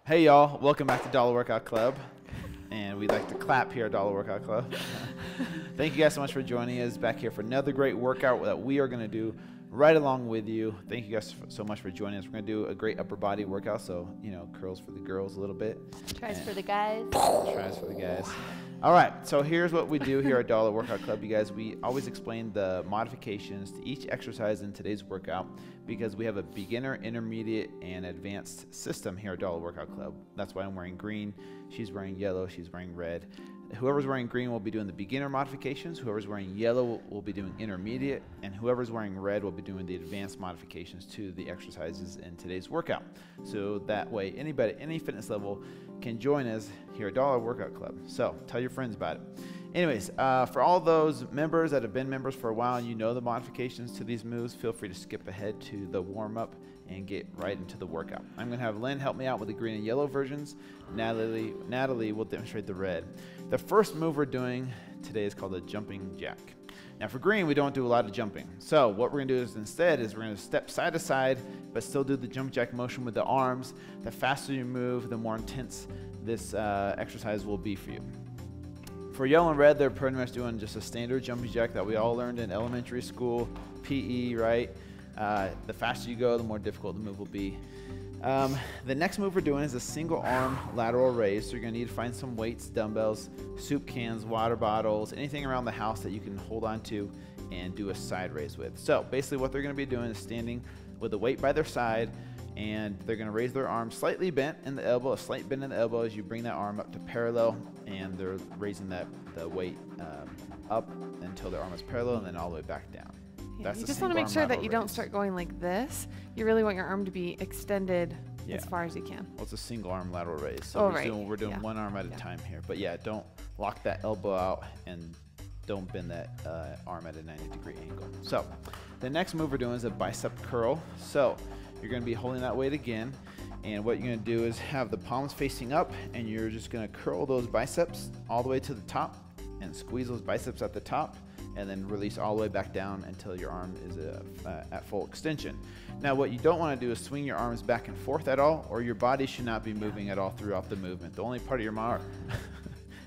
Hey y'all, welcome back to Dollar Workout Club. And we like to clap here at Dollar Workout Club. Thank you guys so much for joining us back here for another great workout that we are going to do right along with you. Thank you guys so much for joining us. We're going to do a great upper body workout, so, you know, curls for the girls a little bit. Tries for the guys. Tries for the guys. All right, so here's what we do here at Dollar Workout Club, you guys. We always explain the modifications to each exercise in today's workout because we have a beginner, intermediate, and advanced system here at Dollar Workout Club. That's why I'm wearing green, she's wearing yellow, she's wearing red. Whoever's wearing green will be doing the beginner modifications, whoever's wearing yellow will be doing intermediate, and whoever's wearing red will be doing the advanced modifications to the exercises in today's workout. So that way anybody, any fitness level can join us here at Dollar Workout Club. So tell your friends about it. Anyways, for all those members that have been members for a while and you know the modifications to these moves, feel free to skip ahead to the warm-up and get right into the workout. I'm going to have Lynn help me out with the green and yellow versions. Natalie will demonstrate the red. The first move we're doing today is called a jumping jack. Now for green, we don't do a lot of jumping. So what we're going to do is instead we're going to step side to side, but still do the jump jack motion with the arms. The faster you move, the more intense this exercise will be for you. For yellow and red, they're pretty much doing just a standard jumping jack that we all learned in elementary school, PE, right? The faster you go, the more difficult the move will be. The next move we're doing is a single arm lateral raise. So you're going to need to find some weights, dumbbells, soup cans, water bottles, anything around the house that you can hold on to and do a side raise with. So basically what they're going to be doing is standing with a weight by their side, and they're going to raise their arm slightly bent in the elbow, a slight bend in the elbow as you bring that arm up to parallel, and they're raising the weight up until their arm is parallel and then all the way back down. Yeah, you just want to make sure that you don't start going like this. You really want your arm to be extended as far as you can. Well, it's a single arm lateral raise. So we're doing one arm at a time here. But yeah, don't lock that elbow out and don't bend that arm at a 90-degree angle. So the next move we're doing is a bicep curl. So you're going to be holding that weight again. And what you're going to do is have the palms facing up, and you're just going to curl those biceps all the way to the top and squeeze those biceps at the top, and then release all the way back down until your arm is at full extension. Now what you don't want to do is swing your arms back and forth at all, or your body should not be moving at all throughout the movement. The only part of your arm...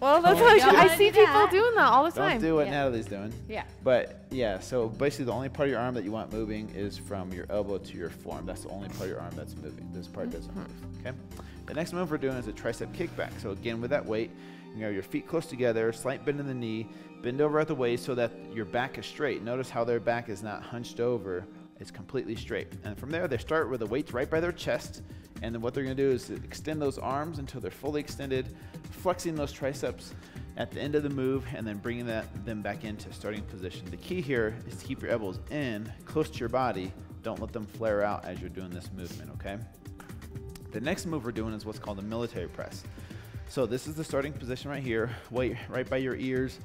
Well, that's I see people doing that all the time. Don't do what Natalie's doing. Yeah. But yeah, so basically the only part of your arm that you want moving is from your elbow to your forearm. That's the only part of your arm that's moving. This part doesn't move, okay? The next move we're doing is a tricep kickback. So again, with that weight, you have your feet close together, slight bend in the knee, bend over at the waist so that your back is straight. Notice how their back is not hunched over. It's completely straight. And from there, they start with the weights right by their chest. And then what they're going to do is extend those arms until they're fully extended, flexing those triceps at the end of the move, and then bringing them back into starting position. The key here is to keep your elbows in, close to your body. Don't let them flare out as you're doing this movement, okay? The next move we're doing is what's called a military press. So this is the starting position right here, weight right by your ears.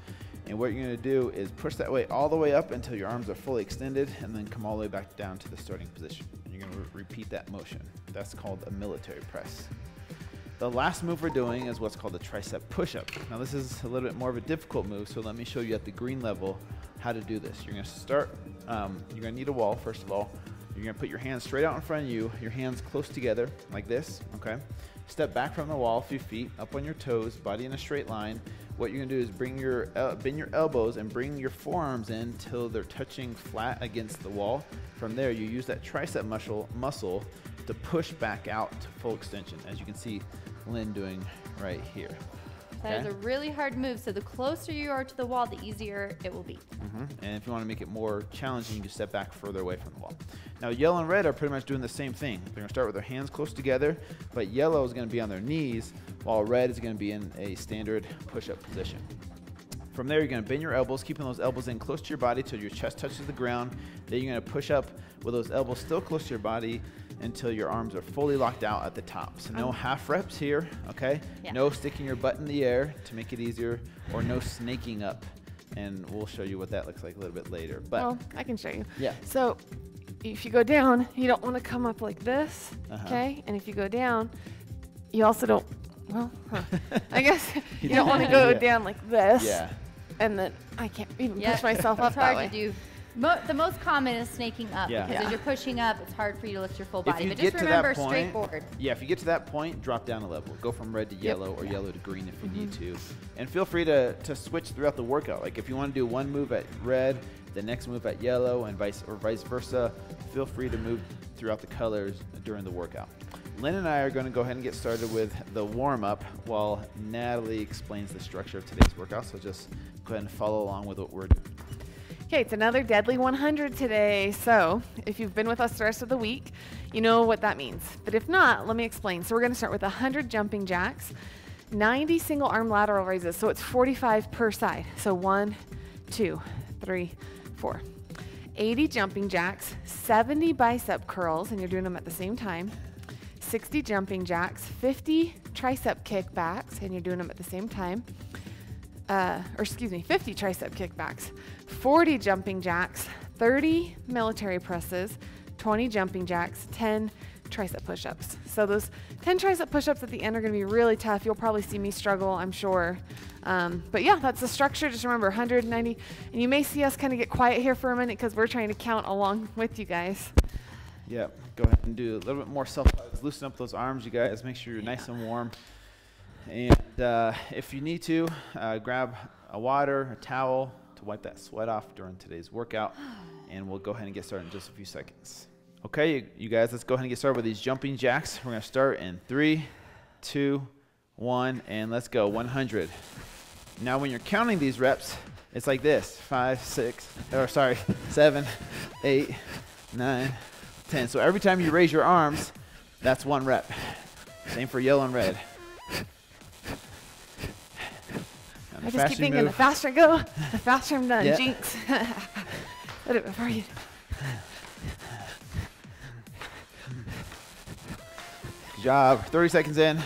And what you're going to do is push that weight all the way up until your arms are fully extended, and then come all the way back down to the starting position. And you're going to repeat that motion. That's called a military press. The last move we're doing is what's called a tricep push-up. Now this is a little bit more of a difficult move, so let me show you at the green level how to do this. You're going to start, you're going to need a wall first of all. You're going to put your hands straight out in front of you, your hands close together like this, okay? Step back from the wall a few feet, up on your toes, body in a straight line. What you're going to do is bend your elbows and bring your forearms in till they're touching flat against the wall. From there, you use that tricep muscle to push back out to full extension, as you can see Lynn doing right here. That is a really hard move, so the closer you are to the wall, the easier it will be. And if you want to make it more challenging, you can step back further away from the wall. Now yellow and red are pretty much doing the same thing. They're going to start with their hands close together, but yellow is going to be on their knees, while red is going to be in a standard push-up position. From there, you're going to bend your elbows, keeping those elbows in close to your body till your chest touches the ground. Then you're going to push up with those elbows still close to your body until your arms are fully locked out at the top. So no half reps here, okay? Yeah. No sticking your butt in the air to make it easier, or no snaking up. And we'll show you what that looks like a little bit later. But well, I can show you. Yeah. So if you go down, you don't want to come up like this, okay? And if you go down, you also don't, well, I guess you don't want to go down like this. Yeah. And then I can't even push myself up that way. It's hard to do The most common is snaking up because as you're pushing up, it's hard for you to lift your full body. But just remember, straight forward. Yeah, if you get to that point, drop down a level. Go from red to yellow or yellow to green if you need to. And feel free to switch throughout the workout. Like if you want to do one move at red, the next move at yellow, and vice versa, feel free to move throughout the colors during the workout. Lynn and I are going to go ahead and get started with the warm-up while Natalie explains the structure of today's workout. So just go ahead and follow along with what we're doing. Okay, it's another deadly 100 today. So if you've been with us the rest of the week, you know what that means. But if not, let me explain. So we're going to start with 100 jumping jacks, 90 single arm lateral raises. So it's 45 per side. So 1, 2, 3, 4. 80 jumping jacks, 70 bicep curls, and you're doing them at the same time. 60 jumping jacks, 50 tricep kickbacks, and you're doing them at the same time. 50 tricep kickbacks, 40 jumping jacks, 30 military presses, 20 jumping jacks, 10 tricep push-ups. So those 10 tricep push-ups at the end are going to be really tough. You'll probably see me struggle, I'm sure. But yeah, that's the structure. Just remember 190. And you may see us kind of get quiet here for a minute because we're trying to count along with you guys. Yep. Go ahead and do a little bit more self-hugs. Loosen up those arms, you guys. Make sure you're nice and warm. And if you need to, grab a water, a towel to wipe that sweat off during today's workout. And we'll go ahead and get started in just a few seconds. Okay, you guys, let's go ahead and get started with these jumping jacks. We're going to start in 3, 2, 1, and let's go. 100. Now, when you're counting these reps, it's like this: 7, 8, 9, 10. So every time you raise your arms, that's 1 rep. Same for yellow and red. I just keep thinking, the faster I go, the faster I'm done. Yeah. Jinx. Put it before you. Good job. 30 seconds in.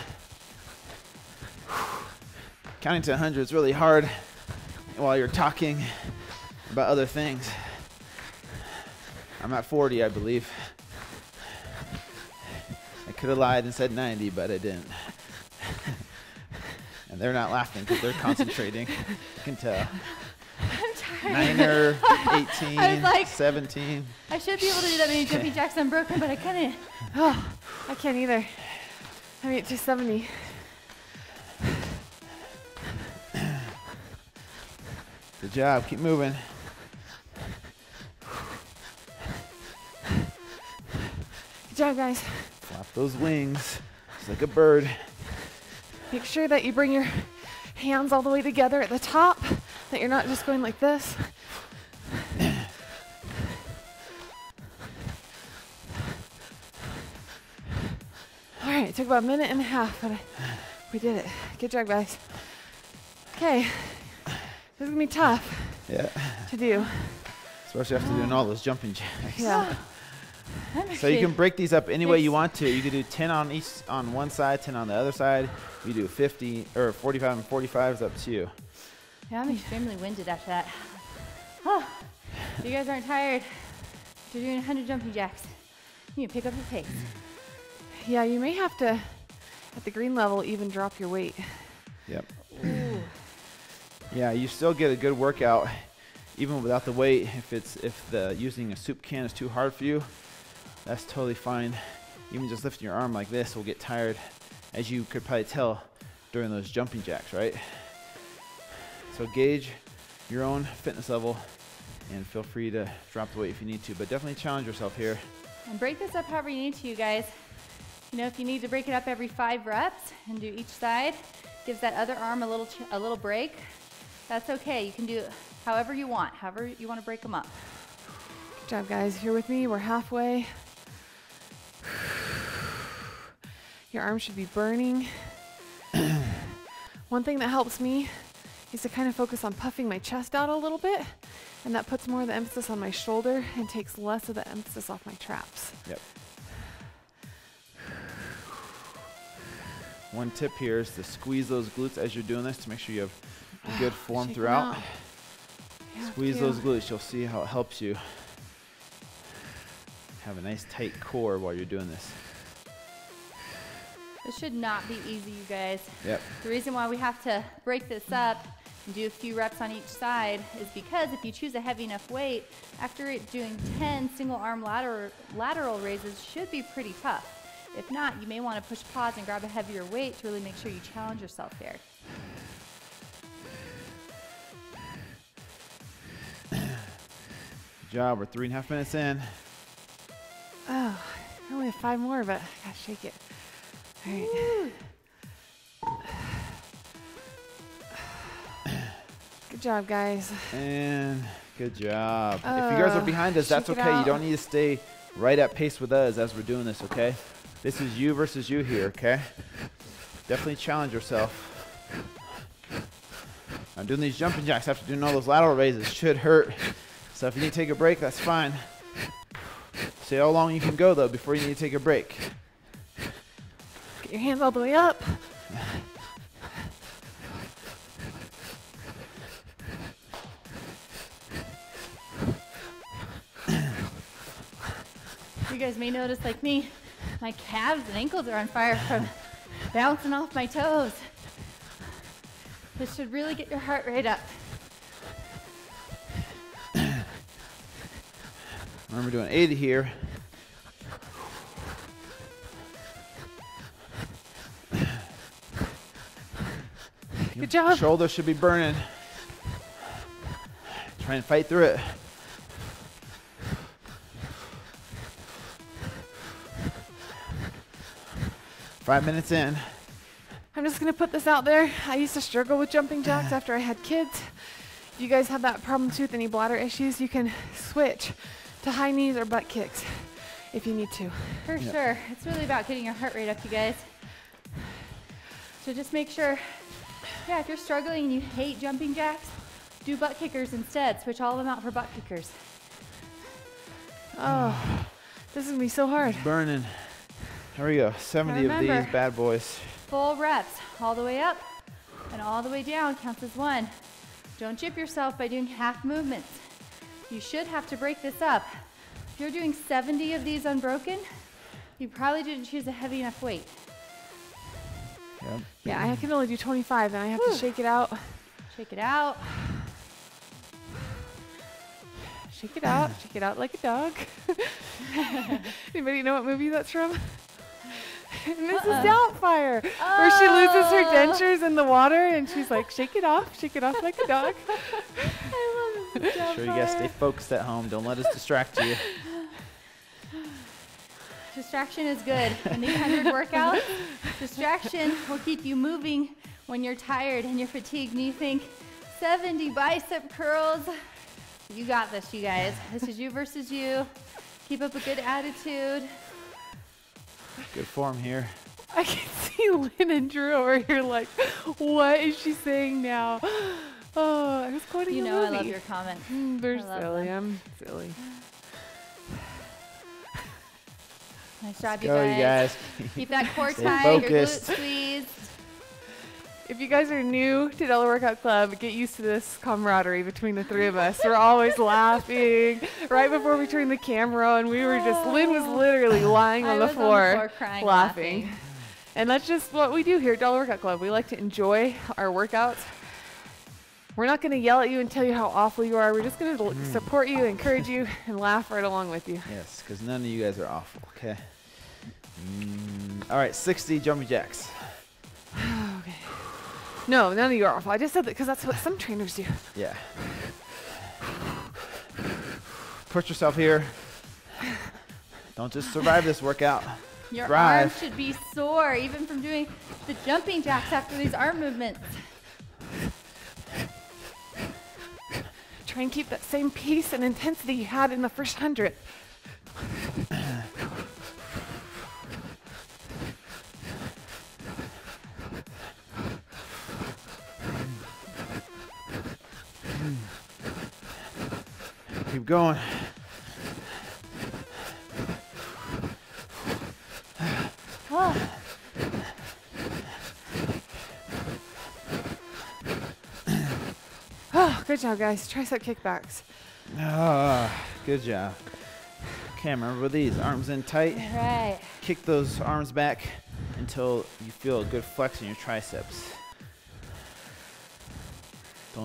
Counting to 100 is really hard while you're talking about other things. I'm at 40, I believe. I could have lied and said 90, but I didn't. And they're not laughing because they're concentrating. You can tell. I'm tired. 9er, 18, I was like, 17. I should be able to do that many jumping jacks unbroken, but I couldn't. Oh, I can't either. I mean, just 70. Good job. Keep moving. Good job, guys. Flap those wings just like a bird. Make sure that you bring your hands all the way together at the top, that you're not just going like this. All right, it took about a minute and a half, but we did it. Good job, guys. Okay, this is gonna be tough to do. Especially after doing all those jumping jacks. Yeah. So you can break these up any way you want to. You can do 10 on one side, 10 on the other side. You do 50 or 45 and 45 is up to you. Yeah, I'm extremely winded after that. Oh, if you guys aren't tired, you're doing 100 jumping jacks. You can pick up your pace. Yeah, you may have to, at the green level, even drop your weight. Yep. Ooh. Yeah, you still get a good workout even without the weight. If using a soup can is too hard for you, that's totally fine. Even just lifting your arm like this will get tired, as you could probably tell during those jumping jacks, right? So gauge your own fitness level and feel free to drop the weight if you need to, but definitely challenge yourself here. And break this up however you need to, you guys. You know, if you need to break it up every 5 reps and do each side, gives that other arm a little break, that's okay. You can do it however you want to break them up. Good job, guys. If you're with me, we're halfway. Your arms should be burning. One thing that helps me is to kind of focus on puffing my chest out a little bit, and that puts more of the emphasis on my shoulder and takes less of the emphasis off my traps. Yep. One tip here is to squeeze those glutes as you're doing this to make sure you have a good form throughout. Squeeze those glutes. You'll see how it helps you have a nice tight core while you're doing this. This should not be easy, you guys. Yep. The reason why we have to break this up and do a few reps on each side is because if you choose a heavy enough weight, after doing 10 single arm lateral raises should be pretty tough. If not, you may want to push pause and grab a heavier weight to really make sure you challenge yourself here. Good job. We're 3.5 minutes in. Oh, I only have 5 more, but I gotta shake it. All right. Good job, guys. And good job. If you guys are behind us, that's shake it okay. You out. don't need to stay right at pace with us as we're doing this, okay? This is you versus you here, okay? Definitely challenge yourself. I'm doing these jumping jacks after doing all those lateral raises. Should hurt. So if you need to take a break, that's fine. See how long you can go, though, before you need to take a break. Get your hands all the way up. You guys may notice, like me, my calves and ankles are on fire from bouncing off my toes. This should really get your heart rate up. Remember doing 80 here. Good job. Shoulders should be burning. Try and fight through it. Five minutes in. I'm just gonna put this out there. I used to struggle with jumping jacks after I had kids. If you guys have that problem too with any bladder issues, you can switch to high knees or butt kicks if you need to. For sure. It's really about getting your heart rate up, you guys. So just make sure, yeah, if you're struggling and you hate jumping jacks, do butt kickers instead. Switch all of them out for butt kickers. Oh, this is gonna be so hard. It's burning. Here we go. 70 of Remember, these bad boys. Full reps, all the way up and all the way down counts as one. Don't jip yourself by doing half movements. You should have to break this up. If you're doing 70 of these unbroken, you probably didn't choose a heavy enough weight. Yep. Yeah, I can only do 25, then I have to shake it out. Shake it out. Shake it out. Shake it out like a dog. Anybody know what movie that's from? Mrs. Doubtfire, where she loses her dentures in the water and she's like, shake it off like a dog. I love this. Sure, you guys stay focused at home. Don't let us distract you. Distraction is good. In these 100 workouts, distraction will keep you moving when you're tired and you're fatigued and you think 70 bicep curls. You got this, you guys. This is you versus you. Keep up a good attitude. Good form here. I can see Lynn and Drew over here like, what is she saying now? Oh, I was quoting You a know movie. I love your comments. They're I love silly. them. I'm silly. Nice job, Go, you guys. Keep that core Stay tight, your focused. glutes squeezed. If you guys are new to Delta Workout Club, get used to this camaraderie between the three of us. We're always laughing. Right before we turned the camera on, we were just, Lynn was literally lying on the floor crying, laughing. And that's just what we do here at Delta Workout Club. We like to enjoy our workouts. We're not going to yell at you and tell you how awful you are. We're just going to support you, encourage you, and laugh right along with you. Yes, because none of you guys are awful, okay? All right, 60 jumping jacks. Okay. No, none of you are awful. I just said that because that's what some trainers do. Yeah. Push yourself here. Don't just survive this workout. Your Drive. arms should be sore, even from doing the jumping jacks after these arm movements. Try and keep that same pace and intensity you had in the first 100. Keep going. Oh. Oh, good job, guys. Tricep kickbacks. Good job. Okay, remember with these, arms in tight. All right. Kick those arms back until you feel a good flex in your triceps.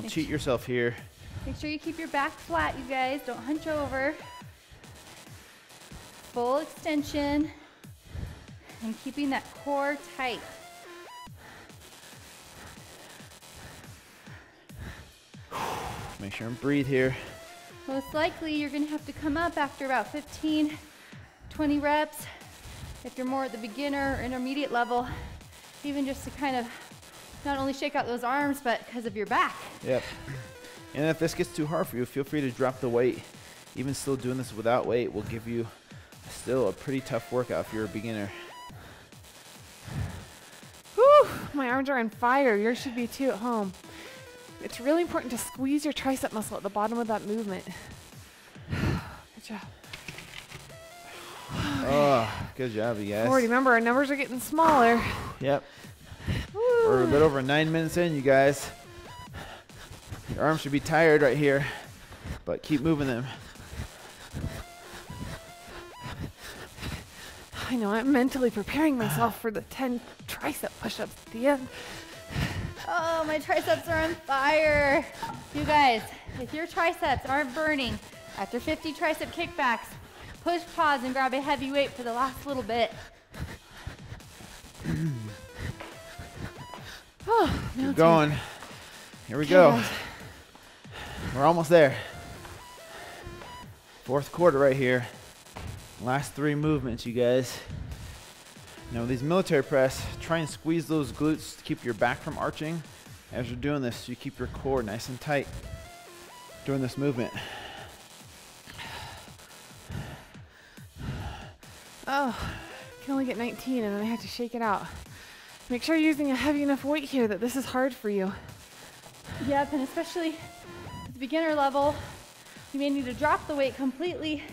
Don't cheat yourself here. Make sure you keep your back flat, you guys. Don't hunch over. Full extension and keeping that core tight. Make sure and breathe here. Most likely you're gonna have to come up after about 15, 20 reps. If you're more at the beginner or intermediate level, even just to kind of not only shake out those arms, but because of your back. Yep. And if this gets too hard for you, feel free to drop the weight. Even still doing this without weight will give you still a pretty tough workout if you're a beginner. Whew, my arms are on fire. Yours should be too at home. It's really important to squeeze your tricep muscle at the bottom of that movement. Good job. Oh, good job, you guys. Remember, our numbers are getting smaller. Yep. Woo. We're a little over 9 minutes in, you guys. Your arms should be tired right here, but keep moving them. I know, I'm mentally preparing myself for the 10 tricep push-ups at the end. Oh, my triceps are on fire. You guys, if your triceps aren't burning after 50 tricep kickbacks, push pause and grab a heavy weight for the last little bit. Oh, Keep going. Here we go. We're almost there. Fourth quarter right here. Last 3 movements, you guys. Now with these military press, try and squeeze those glutes to keep your back from arching. As you're doing this, you keep your core nice and tight during this movement. Oh, I can only get 19 and then I have to shake it out. Make sure you're using a heavy enough weight here that this is hard for you. Yep, and especially at the beginner level, you may need to drop the weight completely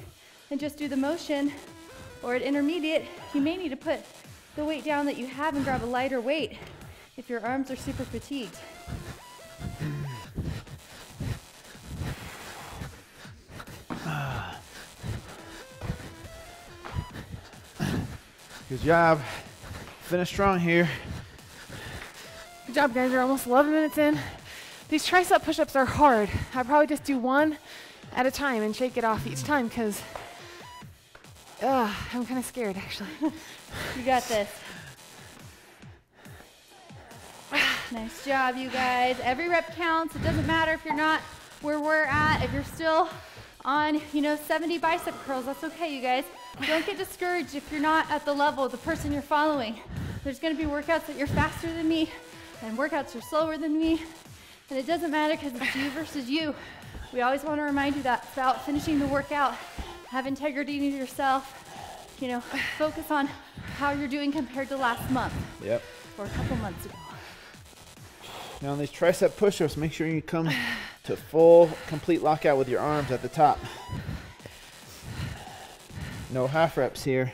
and just do the motion. Or at intermediate, you may need to put the weight down that you have and grab a lighter weight if your arms are super fatigued. Good job. Finish strong here. Good job, guys. We're almost 11 minutes in. These tricep push-ups are hard. I probably just do one at a time and shake it off each time because I'm kind of scared, actually. You got this. Nice job, you guys. Every rep counts. It doesn't matter if you're not where we're at. If you're still on, 70 bicep curls, that's okay, you guys. Don't get discouraged if you're not at the level of the person you're following. There's going to be workouts that you're faster than me and workouts are slower than me. And it doesn't matter because it's you versus you. We always want to remind you that it's about finishing the workout. Have integrity in yourself. Focus on how you're doing compared to last month. Yep. Or a couple months ago. Now on these tricep push-ups, make sure you come to full, complete lockout with your arms at the top. No half reps here.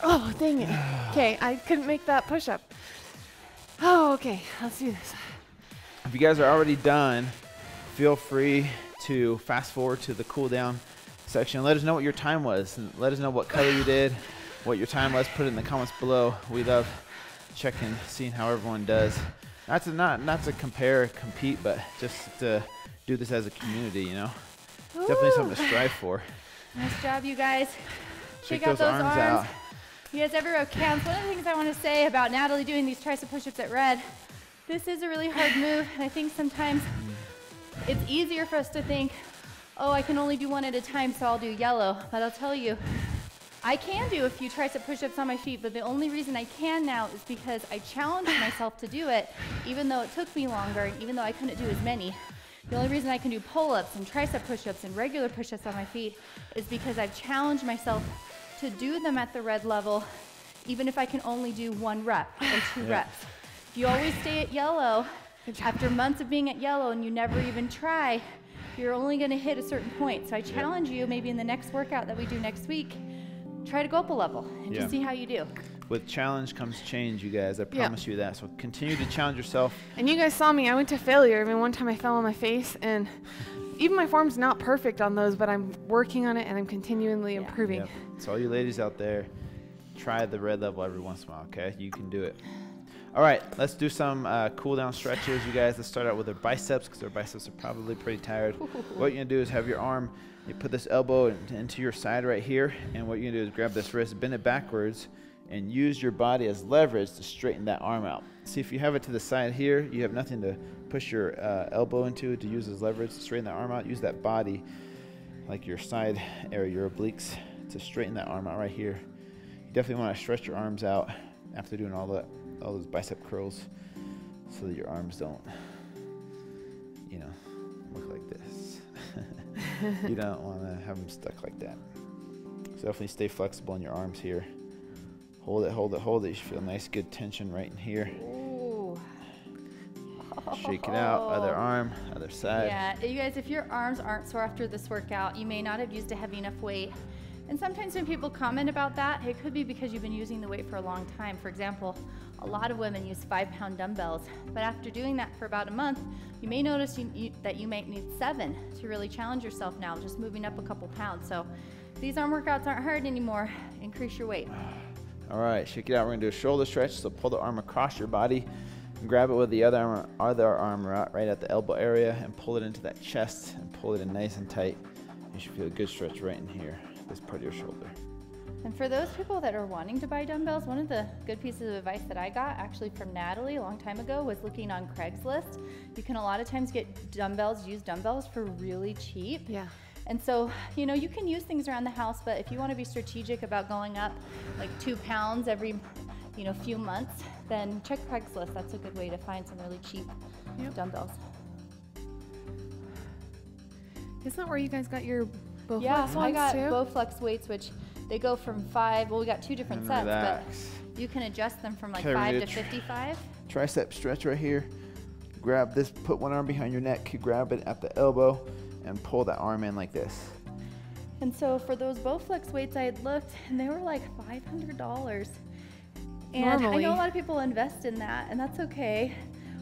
Oh, dang it. Okay, I couldn't make that push-up. Oh, okay. Let's do this. If you guys are already done, feel free to fast forward to the cool down section. Let us know what your time was. And let us know what color you did, what your time was. Put it in the comments below. We love checking, seeing how everyone does. Not to compete, but just to do this as a community, Definitely something to strive for. Nice job, you guys. Shake Shake out those those arms arms. out. You guys, every rep counts. One of the things I want to say about Natalie doing these tricep push-ups at red, this is a really hard move, and I think sometimes it's easier for us to think, oh, I can only do one at a time, so I'll do yellow. But I'll tell you, I can do a few tricep push-ups on my feet, but the only reason I can now is because I challenged myself to do it, even though it took me longer, and even though I couldn't do as many. The only reason I can do pull-ups and tricep push-ups and regular push-ups on my feet is because I've challenged myself to do them at the red level, even if I can only do 1 rep or 2 reps. If you always stay at yellow, after months of being at yellow and you never even try, you're only going to hit a certain point. So I challenge you, maybe in the next workout that we do next week, try to go up a level and just see how you do. With challenge comes change, you guys. I promise you that. So continue to challenge yourself. And you guys saw me. I went to failure. One time I fell on my face, and even my form's not perfect on those, but I'm working on it, and I'm continually improving. Yep. So all you ladies out there, try the red level every once in a while, okay? You can do it. All right, let's do some cool down stretches, you guys. Let's start out with our biceps because our biceps are probably pretty tired. What you're gonna do is have your arm, you put this elbow into your side right here, and what you're gonna do is grab this wrist, bend it backwards, and use your body as leverage to straighten that arm out. See, if you have it to the side here, you have nothing to push your elbow into to use as leverage to straighten that arm out. Use that body, like your side area, your obliques, to straighten that arm out right here. You definitely want to stretch your arms out after doing all those bicep curls so that your arms don't, you know, look like this. You don't want to have them stuck like that. So definitely stay flexible in your arms here. Hold it, hold it, hold it. You should feel nice, good tension right in here. Ooh. Shake it out, other arm, other side. Yeah, you guys, if your arms aren't sore after this workout, you may not have used a heavy enough weight. And sometimes when people comment about that, it could be because you've been using the weight for a long time. For example, a lot of women use 5-pound dumbbells, but after doing that for about a month, you may notice that you might need 7 to really challenge yourself now, just moving up a couple pounds. So these arm workouts aren't hard anymore. Increase your weight. All right, shake it out. We're gonna do a shoulder stretch. So pull the arm across your body, and grab it with the other arm right at the elbow area, and pull it into that chest, and pull it in nice and tight. You should feel a good stretch right in here, this part of your shoulder. And for those people that are wanting to buy dumbbells, one of the good pieces of advice that I got actually from Natalie a long time ago was looking on Craigslist. You can a lot of times get used dumbbells for really cheap. Yeah. And so, you know, you can use things around the house, but if you want to be strategic about going up like 2 pounds every, you know, few months, then check Craigslist. That's a good way to find some really cheap dumbbells. Isn't that where you guys got your Bowflex Yeah, I got too? Bowflex weights, which they go from 5, well, we got 2 different sets, but you can adjust them from like 5 to 55. Tricep stretch right here. Grab this, put one arm behind your neck, grab it at the elbow, and pull that arm in like this. And so for those Bowflex weights, I had looked, and they were like $500. And Normally. I know a lot of people invest in that, and that's okay.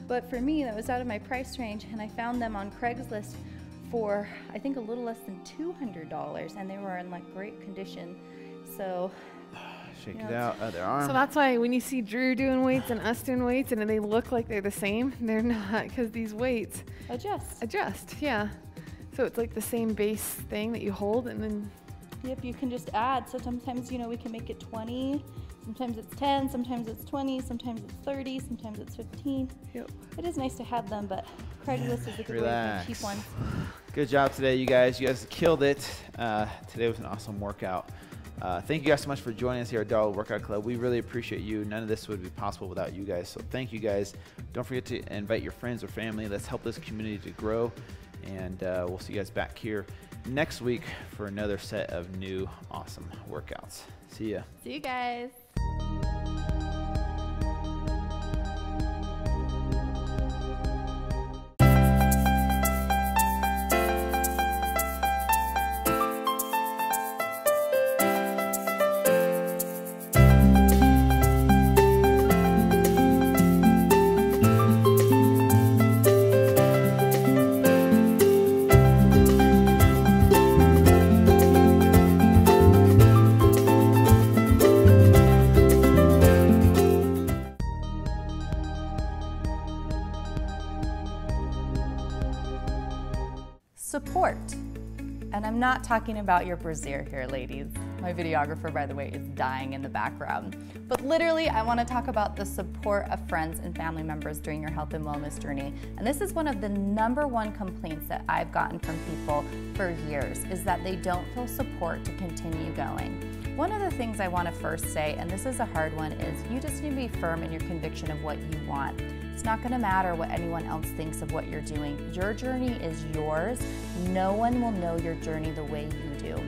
But for me, that was out of my price range, and I found them on Craigslist for, I think, a little less than $200, and they were in like great condition. So Shake it out, other arm. So that's why when you see Drew doing weights and us doing weights and they look like they're the same, they're not, because these weights adjust, yeah. So it's like the same base thing that you hold, and then yep, you can just add. So sometimes, you know, we can make it 20, sometimes it's 10, sometimes it's 20, sometimes it's 30, sometimes it's 15. Yep. It is nice to have them, but Craigslist is a good way to cheap ones. Good job today, you guys. You guys killed it. Today was an awesome workout. Thank you guys so much for joining us here at Dollar Workout Club. We really appreciate you. None of this would be possible without you guys. So thank you guys. Don't forget to invite your friends or family. Let's help this community to grow. And we'll see you guys back here next week for another set of new awesome workouts. See ya. See you guys. Support. And I'm not talking about your brassiere here, ladies. My videographer, by the way, is dying in the background. But literally, I want to talk about the support of friends and family members during your health and wellness journey. And this is one of the #1 complaints that I've gotten from people for years, is that they don't feel support to continue going. One of the things I want to first say, and this is a hard one, is you just need to be firm in your conviction of what you want. It's not going to matter what anyone else thinks of what you're doing. Your journey is yours. No one will know your journey the way you do.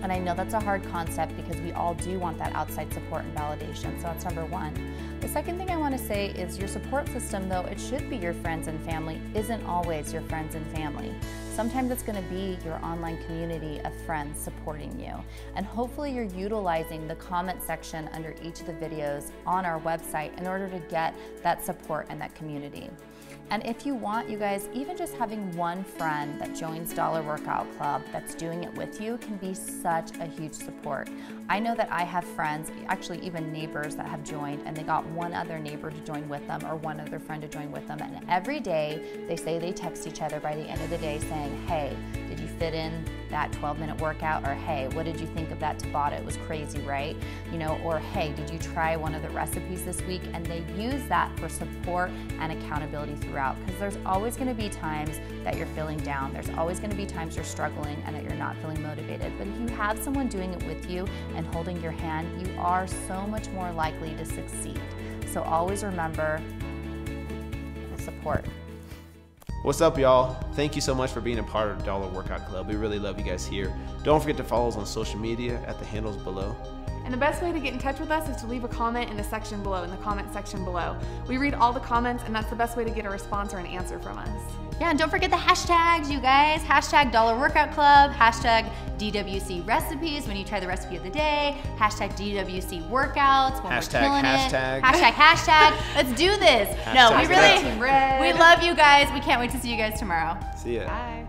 And I know that's a hard concept because we all do want that outside support and validation. So that's #1. The second thing I want to say is your support system, though it should be your friends and family, isn't always your friends and family. Sometimes it's going to be your online community of friends supporting you. And hopefully you're utilizing the comment section under each of the videos on our website in order to get that support and that community. And if you want, you guys, even just having one friend that joins Dollar Workout Club that's doing it with you can be such a huge support. I know that I have friends, actually even neighbors that have joined, and they got one other neighbor to join with them or one other friend to join with them. And every day they say they text each other by the end of the day saying, hey, did you fit in that 12-minute workout? Or hey, what did you think of that Tabata? It was crazy, right? You know, or hey, did you try one of the recipes this week? And they use that for support and accountability throughout, because there's always going to be times that you're feeling down. There's always going to be times you're struggling and that you're not feeling motivated. But if you have someone doing it with you and holding your hand, you are so much more likely to succeed. So always remember the support. What's up, y'all? Thank you so much for being a part of the Dollar Workout Club. We really love you guys here. Don't forget to follow us on social media at the handles below. And the best way to get in touch with us is to leave a comment in the section below, in the comment section below. We read all the comments, and that's the best way to get a response or an answer from us. Yeah, and don't forget the hashtags, you guys. Hashtag Dollar Workout Club, hashtag DWC recipes when you try the recipe of the day, hashtag DWC workouts when we're killing hashtag. it. Hashtag. Let's do this. Hashtag No, we that. really, we love you guys. We can't wait to see you guys tomorrow. See ya. Bye.